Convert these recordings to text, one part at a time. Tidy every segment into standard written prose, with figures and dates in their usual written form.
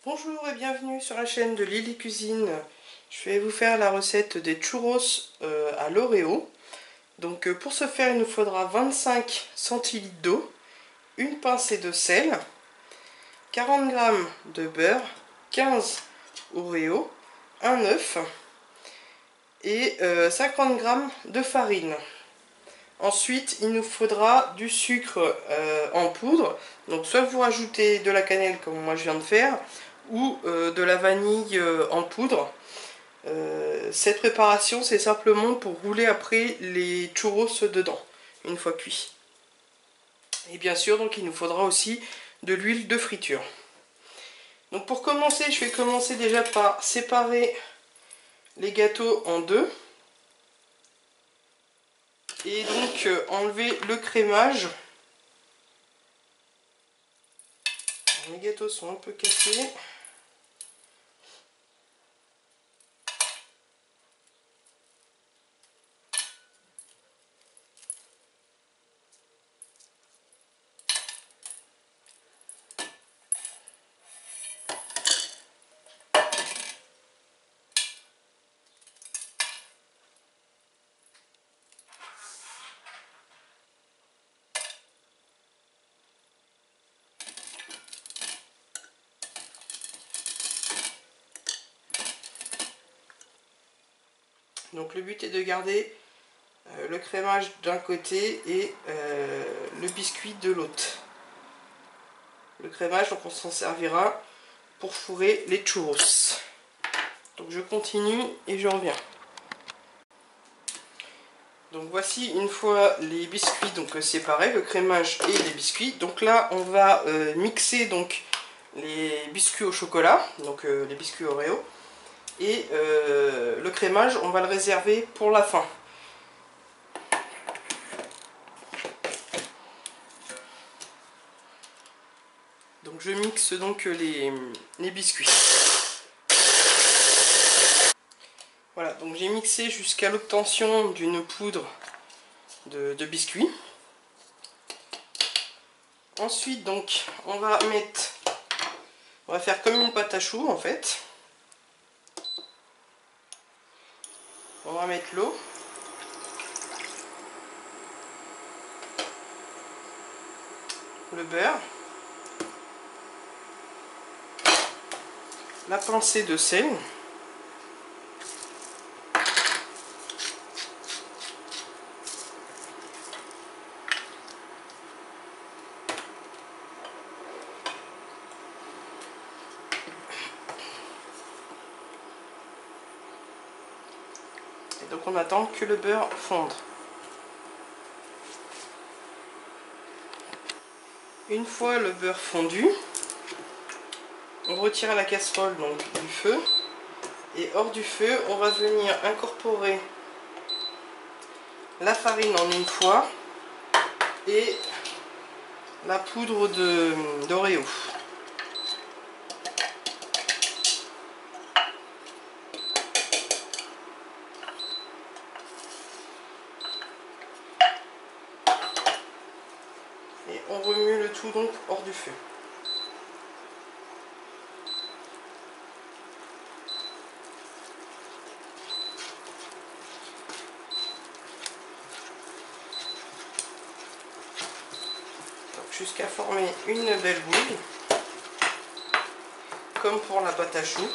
Bonjour et bienvenue sur la chaîne de Lily Cuisine. Je vais vous faire la recette des churros à l'Oreo. Donc pour ce faire, il nous faudra 25 centilitres d'eau, une pincée de sel, 40 g de beurre, 15 Oreo, un œuf et 50 g de farine. Ensuite, il nous faudra du sucre en poudre. Donc soit vous rajoutez de la cannelle comme moi je viens de faire, ou de la vanille en poudre. Cette préparation, c'est simplement pour rouler après les churros dedans, une fois cuits. Et bien sûr, donc il nous faudra aussi de l'huile de friture. Donc pour commencer, je vais commencer déjà par séparer les gâteaux en deux. Et donc enlever le crémage. Les gâteaux sont un peu cassés. Donc le but est de garder le crémage d'un côté et le biscuit de l'autre. Le crémage, donc on s'en servira pour fourrer les churros. Donc je continue et je reviens. Donc voici une fois les biscuits donc séparés, le crémage et les biscuits. Donc là on va mixer donc les biscuits au chocolat, donc les biscuits Oreo. Et le crémage, on va le réserver pour la fin. Donc je mixe donc les biscuits. Voilà, donc j'ai mixé jusqu'à l'obtention d'une poudre de biscuits. Ensuite donc on va faire comme une pâte à choux en fait. On va mettre l'eau. Le beurre. La pincée de sel. Et donc on attend que le beurre fonde. Une fois le beurre fondu, on retire la casserole donc du feu. Et hors du feu, on va venir incorporer la farine en une fois et la poudre d'Oreo. Et on remue le tout donc hors du feu. Jusqu'à former une belle boule, comme pour la pâte à choux.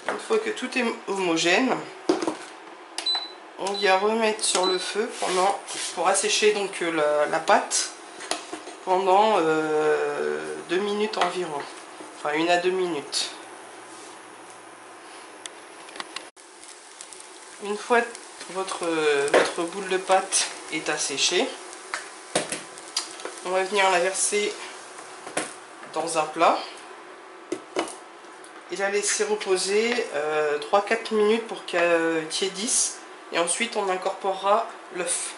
Une fois que tout est homogène, on vient remettre sur le feu pour assécher donc la pâte pendant 2 minutes environ, enfin 1 à 2 minutes. Une fois votre boule de pâte est asséchée, on va venir la verser dans un plat et la laisser reposer 3-4 minutes pour qu'elle tiédisse. Et ensuite on incorporera l'œuf.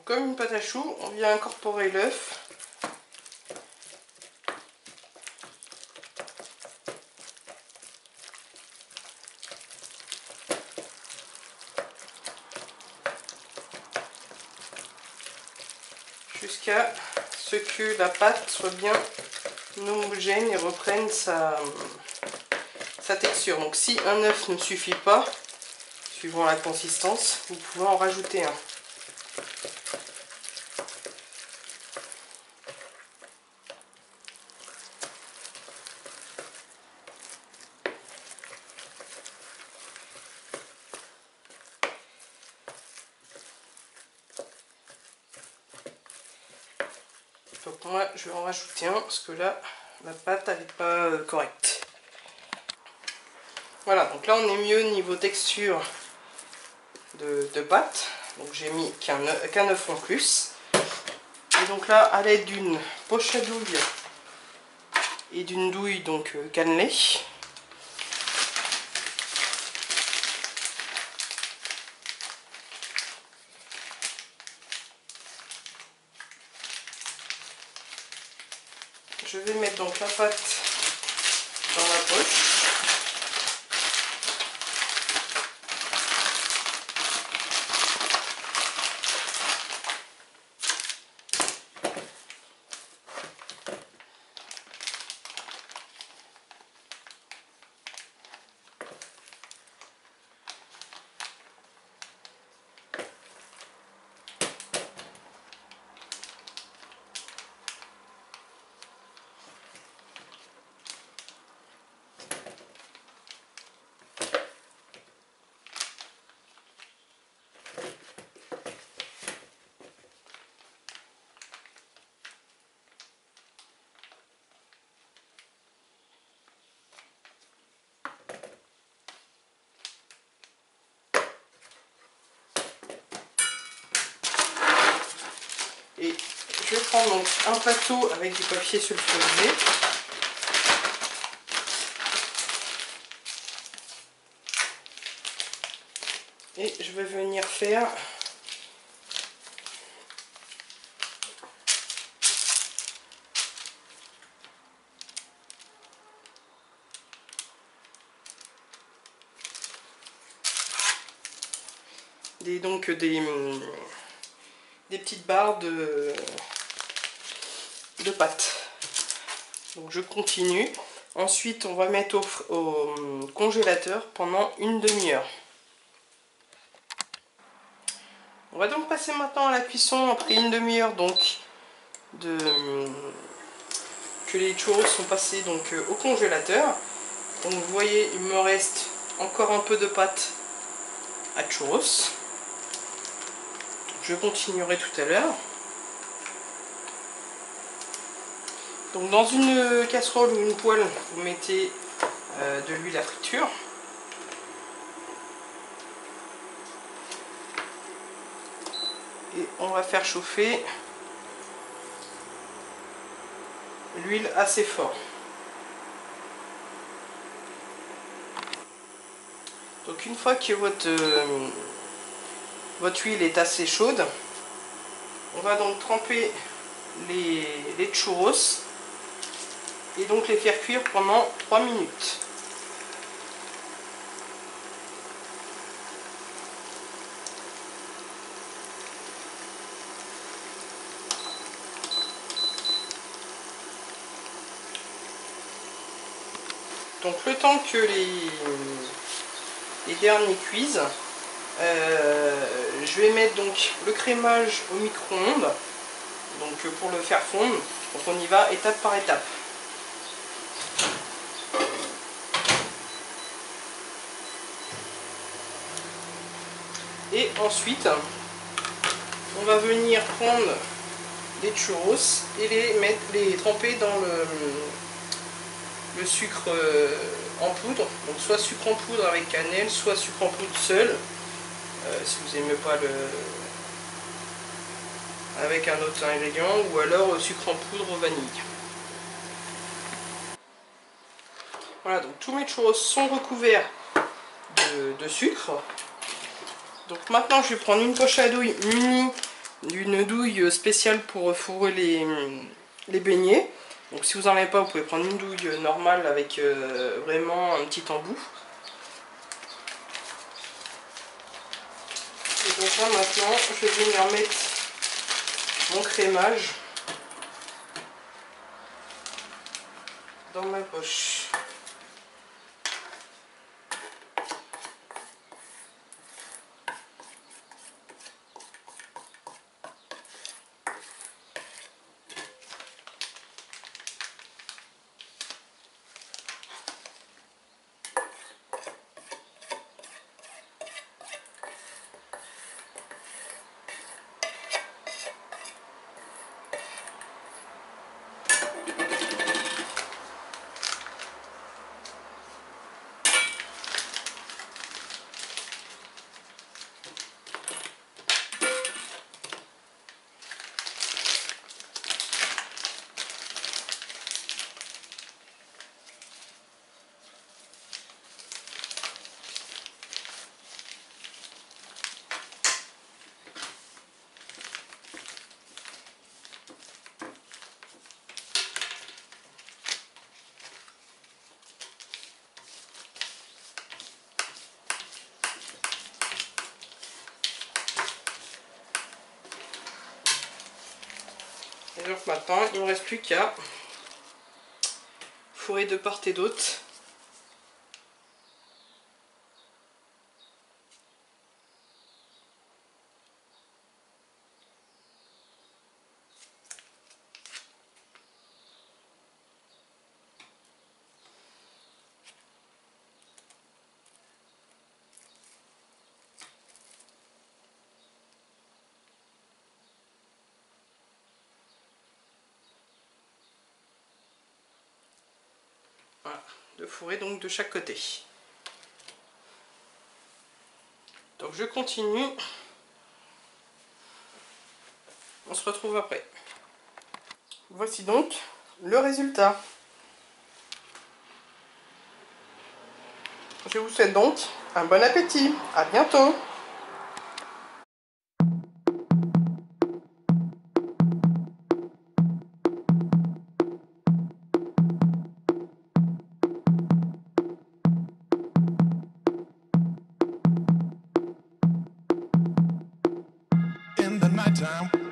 comme une pâte à choux, on vient incorporer l'œuf. Jusqu'à ce que la pâte soit bien homogène et reprenne sa texture. Donc si un œuf ne suffit pas, suivant la consistance, vous pouvez en rajouter un. Donc moi je vais en rajouter un parce que là la pâte n'est pas correcte. Voilà, donc là on est mieux niveau texture de pâte. Donc j'ai mis qu'un œuf en plus. Et donc là, à l'aide d'une poche à douille et d'une douille donc cannelée, je vais mettre donc la pâte dans la poche. Et je vais prendre donc un plateau avec du papier sulfurisé. Et je vais venir faire des petites barres de pâte. Donc je continue. Ensuite on va mettre au congélateur pendant une demi-heure. On va donc passer maintenant à la cuisson après une demi-heure donc que les churros sont passés donc au congélateur. Donc vous voyez, il me reste encore un peu de pâte à churros. Je continuerai tout à l'heure. Donc dans une casserole ou une poêle, vous mettez de l'huile à friture. Et on va faire chauffer l'huile assez fort. Donc une fois que votre huile est assez chaude, on va donc tremper les churros et donc les faire cuire pendant 3 minutes. Donc le temps que les derniers cuisent, je vais mettre donc le crémage au micro-ondes donc pour le faire fondre. Donc on y va étape par étape. Et ensuite on va venir prendre les churros et les tremper dans le sucre en poudre, donc soit sucre en poudre avec cannelle, soit sucre en poudre seul, si vous n'aimez pas avec un autre ingrédient, ou alors sucre en poudre vanille. Voilà, donc tous mes churros sont recouverts de sucre. Donc maintenant je vais prendre une poche à douille munie d'une douille spéciale pour fourrer les beignets. Donc si vous n'en avez pas, vous pouvez prendre une douille normale avec vraiment un petit embout. Et donc là maintenant, je vais venir mettre mon crémage dans ma poche. Et donc maintenant, il ne me reste plus qu'à fourrer de part et d'autre. Voilà, de fourrer donc de chaque côté. Donc je continue. On se retrouve après. Voici donc le résultat. Je vous souhaite donc un bon appétit. À bientôt. In the nighttime